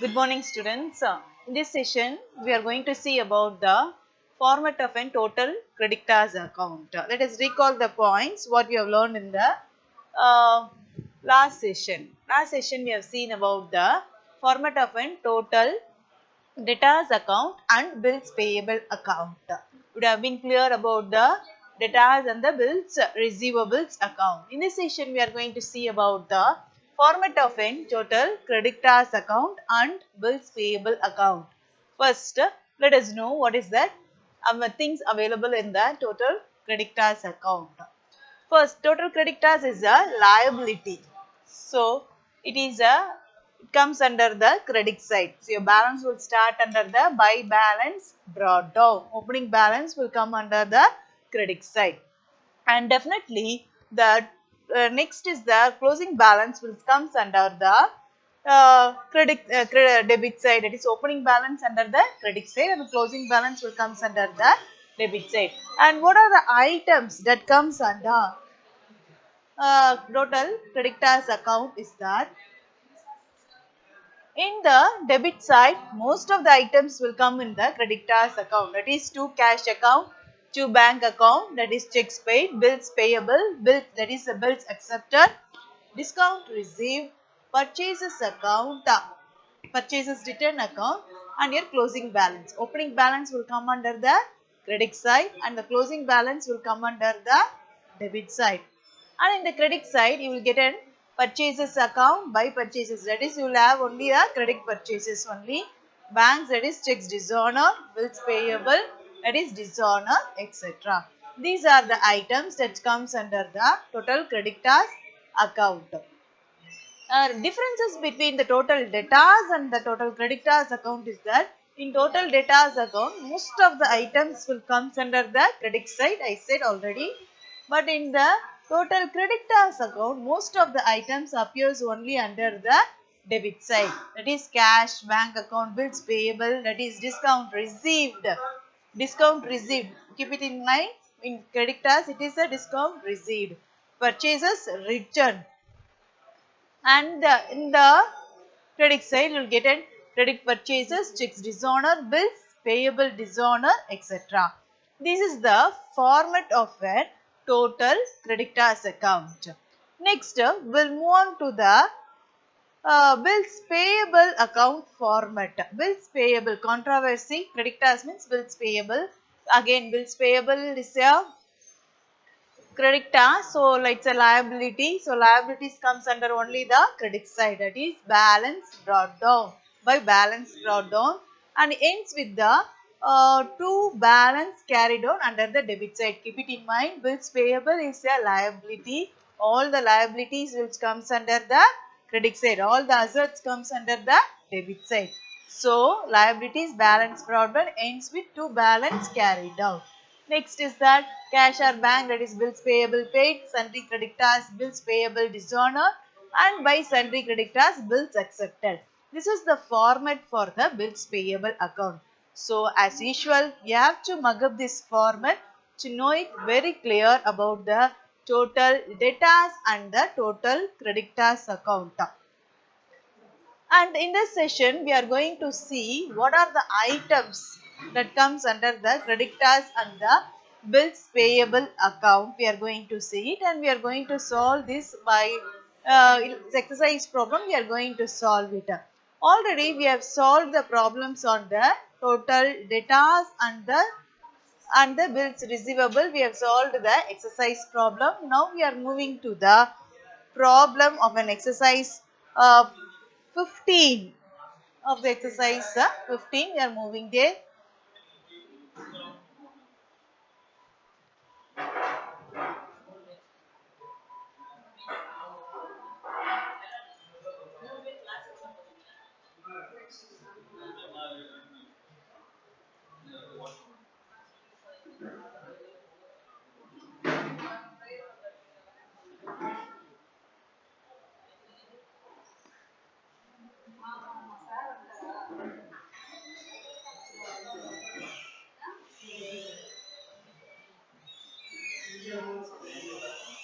Good morning, students. In this session, we are going to see about the format of a total creditors account. Let us recall the points what we have learned in the uh, last session. Last session, we have seen about the format of a total debtors account and bills payable account. Would have been clear about the debtors and the bills receivables account. In this session, we are going to see about the format of a total creditors account and bills payable account. First, let us know what is that things available in the total creditors account. First, total creditors is a liability. So, it comes under the credit side. So, your balance will start under the by balance brought down. Opening balance will come under the credit side. And definitely, the next is the closing balance will comes under the debit side. That is opening balance under the credit side and the closing balance will comes under the debit side. And what are the items that comes under total creditors account is that in the debit side, most of the items will come in the creditors account. That is two cash account, two bank account, that is checks paid, bills payable, bill that is the bills accepted, discount received, purchases account, purchases return account, and your closing balance. Opening balance will come under the credit side, and the closing balance will come under the debit side. And in the credit side, you will get a purchases account by purchases. That is, you will have only the credit purchases only. Banks, that is checks dishonor, bills payable, that is dishonor, etc. These are the items that comes under the total creditors account. Differences between the total debtors and the total creditors account is that in total debtors account, most of the items will come under the credit side, I said already. But in the total creditors account, most of the items appears only under the debit side. That is cash, bank account, bills payable, that is discount received. Discount received. Keep it in mind. In creditors, it is a discount received. Purchases returned, and in the credit side you will get a credit purchases, checks dishonor, bills payable dishonor, etc. This is the format of a total creditors account. Next, we'll move on to the bills payable account format. Bills payable controversy. Creditors means bills payable. Again, bills payable is a credit task, so like it's a liability, so liabilities comes under only the credit side, that is balance brought down by balance brought down, and ends with the to balance carried on under the debit side. Keep it in mind, bills payable is a liability, all the liabilities which comes under the credit side, all the assets comes under the debit side. So liabilities balance brought down ends with to balance carried down. Next is that cash or bank, that is bills payable paid, sundry creditors, bills payable dishonor, and by sundry creditors, bills accepted. This is the format for the bills payable account. So as usual, you have to mug up this format to know it very clear about the total debtors and the total creditors account. And in this session, we are going to see what are the items that comes under the creditors and the bills payable account. We are going to see it and we are going to solve this by exercise problem. We are going to solve it. Already we have solved the problems on the total debtors and the bills receivable. We have solved the exercise problem. Now we are moving to the problem of an exercise 15 of the exercise 15. We are moving there.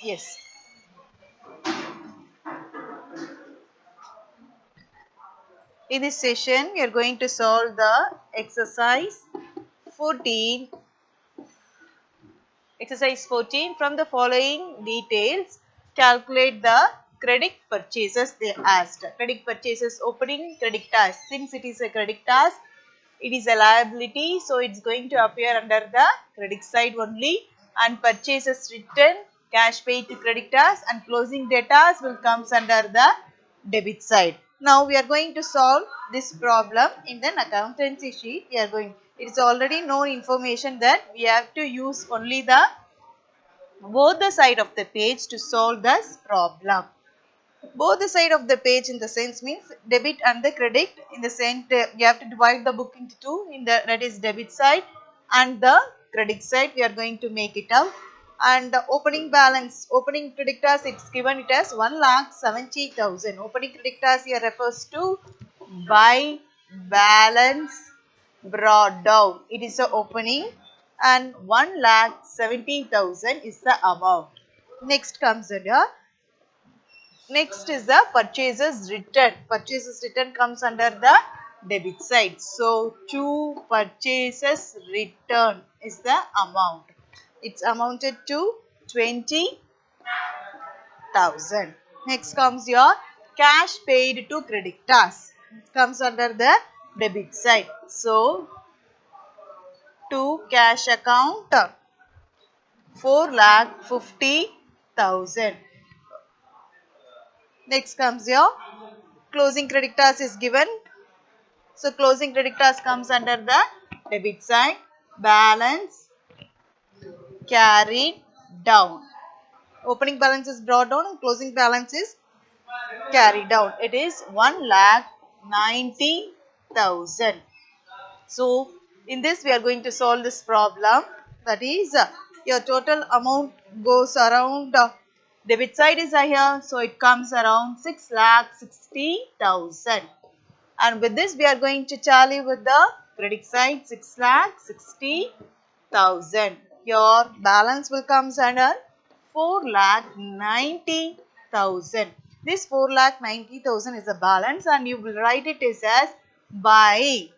Yes. In this session, we are going to solve the exercise 14. Exercise 14. From the following details, calculate the credit purchases they asked. Credit purchases opening, credit task. Since it is a credit task, it is a liability, so it's going to appear under the credit side only, and purchases written, cash paid to creditors, and closing debtors will comes under the debit side. Now we are going to solve this problem in the accountancy sheet. It is already known information that we have to use only the both the side of the page to solve this problem. Both the side of the page in the sense means debit and the credit. In the sense, you have to divide the book into two. That is debit side and the credit side. We are going to make it out. And the opening balance, opening creditors, it's given it as 1,70,000. Opening creditors here refers to by balance brought down. It is the opening, and 1,70,000 is the amount. Next comes under. Next is the purchases return. Purchases return comes under the debit side. So, to purchases return is the amount. It's amounted to 20,000. Next comes your cash paid to creditors. Comes under the debit side. So, to cash account 4,50,000. Next comes your closing creditors is given. So, closing creditors comes under the debit side. Balance carried down. Opening balance is brought down and closing balance is carried down. It is 1,90,000. So, in this we are going to solve this problem. That is, your total amount goes around, debit side is here. So, it comes around 6,60,000. And with this, we are going to tally with the credit side 6,60,000. Your balance will come under 4,90,000. This 4,90,000 is a balance, and you will write it as by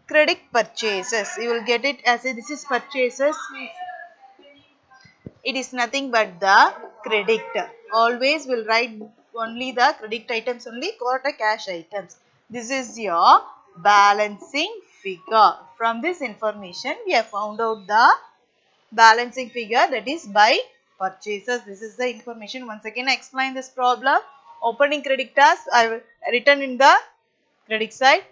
credit purchases. You will get it as this is purchases. It is nothing but the credit. Always will write only the credit items only, got the cash items. This is your balancing figure. From this information, we have found out the balancing figure, that is by purchases. This is the information. Once again, I explain this problem. Opening creditors, I will written in the credit side.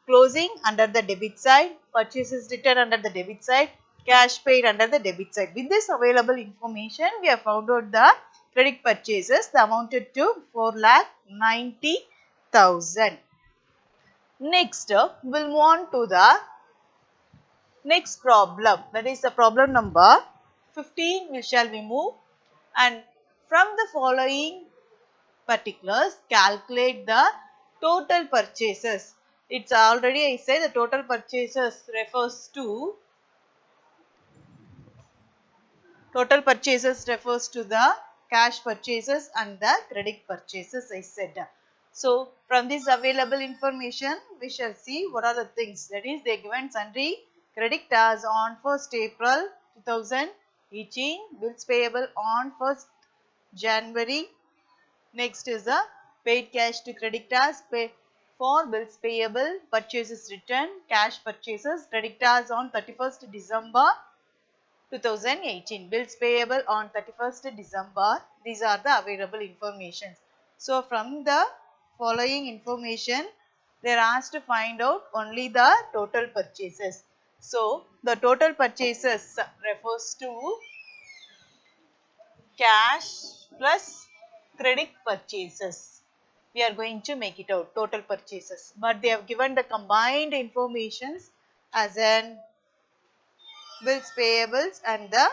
Closing under the debit side. Purchases written under the debit side. Cash paid under the debit side. With this available information, we have found out the credit purchases. The amounted to 4,90,000. Next, we'll move on to the next problem. That is the problem number 15. We shall move, and from the following particulars, calculate the total purchases. It's already I say the total purchases refers to the cash purchases and the credit purchases I said. So, from this available information, we shall see what are the things. That is, they given sundry creditors on 1st April 2018, bills payable on 1st January. Next is the paid cash to creditors for bills payable, purchases return, cash purchases, creditors on 31st December 2018, bills payable on 31st December. These are the available information. So, from the following information, they are asked to find out only the total purchases. So, the total purchases refers to cash plus credit purchases. We are going to make it out, total purchases. But they have given the combined informations as an bills payables and the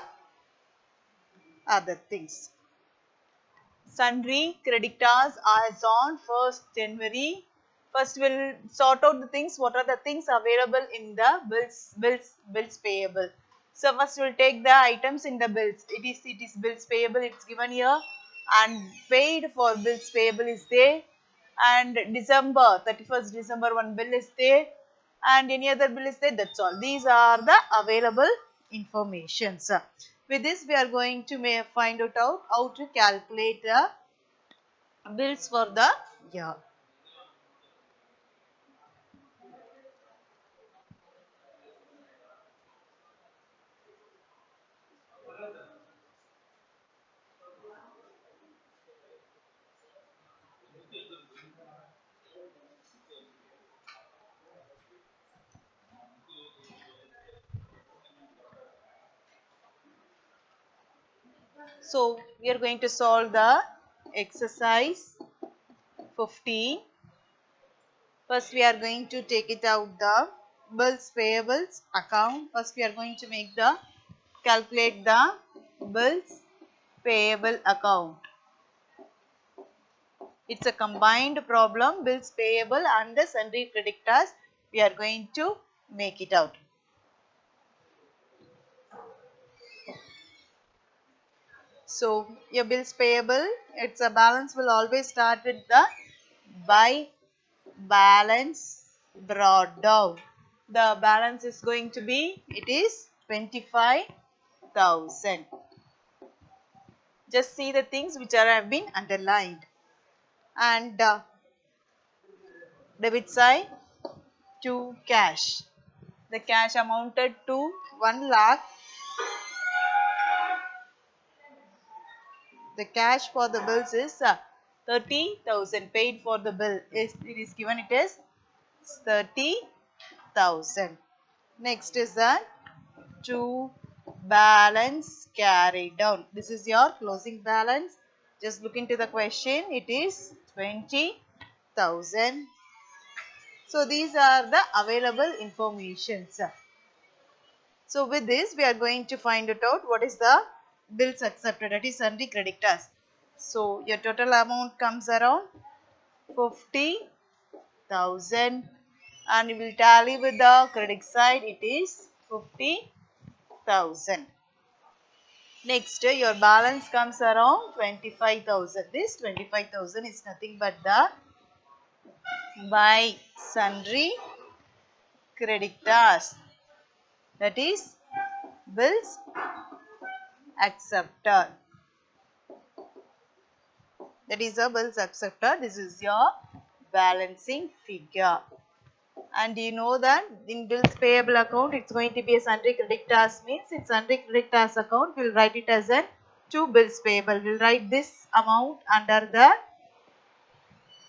other things. Sundry creditors as on 1st January. First we'll sort out the things. What are the things available in the bills payable? So first we'll take the items in the bills. It is bills payable, it's given here, and paid for bills payable is there. and December, 31st December one bill is there and any other bill is there, that's all. These are the available informations. With this we are going to find out how to calculate the bills for the year. So we are going to solve the exercise 15. First we are going to take it out the bills payables account. First we are going to calculate the bills payable account. It's a combined problem, bills payable and the sundry creditors. We are going to make it out. So your bills payable, its a balance will always start with the by balance brought down. The balance is going to be, it is 25,000. Just see the things which have been underlined. And debit side to cash. The cash amounted to 1 lakh. The cash for the bills is 30,000. Paid for the bill is, it is given, it is 30,000. Next is the to balance carried down. This is your closing balance. Just look into the question. It is 20,000. So these are the available informations. So with this we are going to find it out what is the bills accepted, that is sundry creditors. So your total amount comes around 50,000 and we will tally with the credit side, it is 50,000. Next your balance comes around 25,000. This 25,000 is nothing but the by sundry creditors, that is bills accepted. That is a bills accepted. This is your balancing figure. And you know that in bills payable account, it's going to be a sundry creditors, means in sundry creditors account, we'll write it as a to bills payable. We'll write this amount under the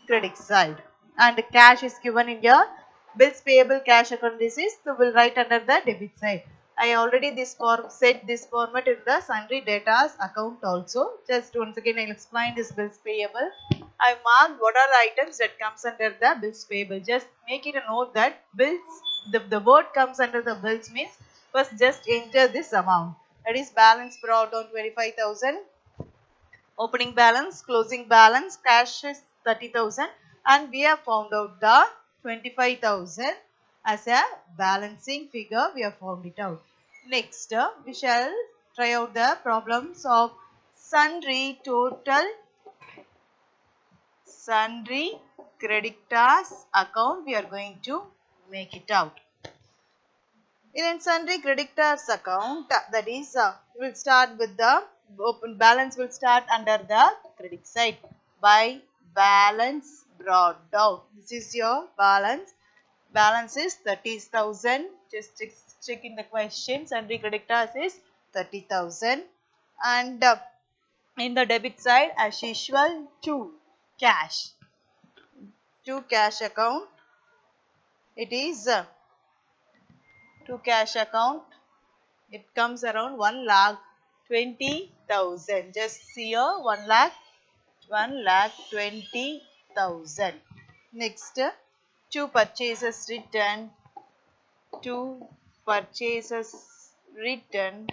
credit side. And cash is given in your bills payable cash account. This is, so we'll write under the debit side. I already set this format in the sundry debtors account also. Just once again I'll explain this bills payable. I marked what are the items that comes under the bills payable. Just make it a note that bills, the word comes under the bills means first just enter this amount. That is balance brought down 25,000. Opening balance, closing balance, cash is 30,000 and we have found out the 25,000 as a balancing figure. We have found it out. Next, we shall try out the problems of sundry creditors account. We are going to make it out. In sundry creditors account, that is, we will start with the open balance will start under the credit side by balance brought down. This is your balance. Balance is 30,000. Just check in the question. Sundry creditors is 30,000. And in the debit side, as usual, to cash. To cash account, it is to cash account. It comes around 1,20,000. Just see here 1,20,000. Next, two purchases written. Two purchases written.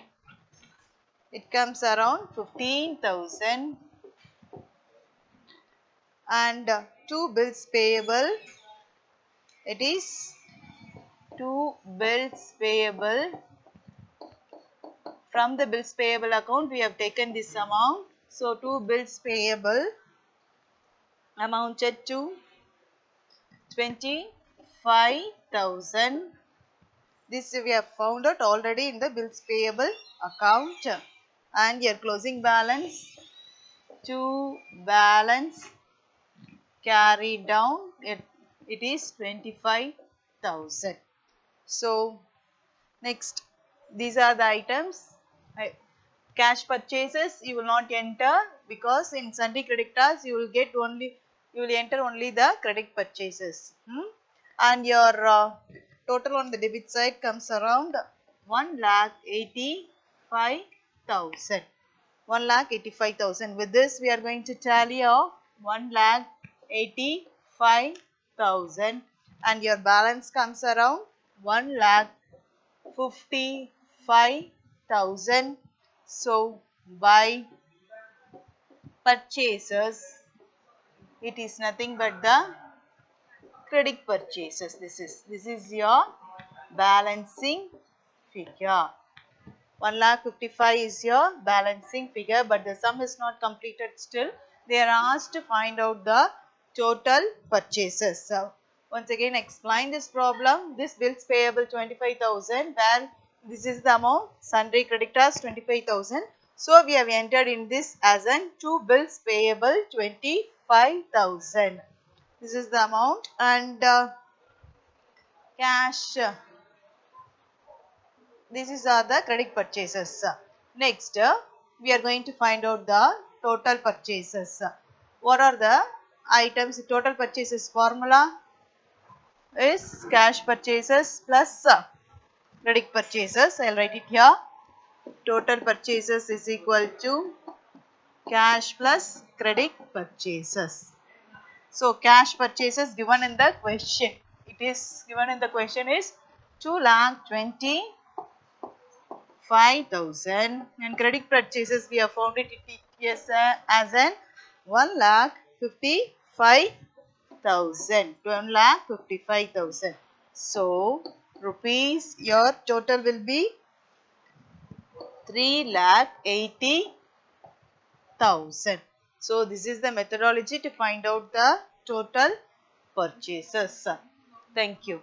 It comes around 15,000. And two bills payable. It is two bills payable. From the bills payable account, we have taken this amount. So, two bills payable amounted to 25,000. This we have found out already in the bills payable account. And your closing balance to balance carried down, it is 25,000. So next, these are the items. Cash purchases you will not enter, because in sundry creditors you will enter only the credit purchases. And your total on the debit side comes around 1,85,000. 1,85,000. With this we are going to tally of 1,85,000, and your balance comes around 1,55,000. So by purchases, it is nothing but the credit purchases. This is your balancing figure. 1,55,000 is your balancing figure, but the sum is not completed still. They are asked to find out the total purchases. So once again explain this problem. This bills payable 25,000, where this is the amount, sundry creditors 25,000. So we have entered in this as an two bills payable 25,000. This is the amount, and cash. This is the credit purchases. Next, we are going to find out the total purchases. What are the items? Total purchases formula is cash purchases plus credit purchases. I will write it here. Total purchases is equal to cash plus credit purchases. So cash purchases given in the question. It is given in the question is 2,20,500, and credit purchases we have found it is as an 1,55,000. 1,55,000. So rupees, your total will be 3,80,000. So this is the methodology to find out the total purchases. Thank you.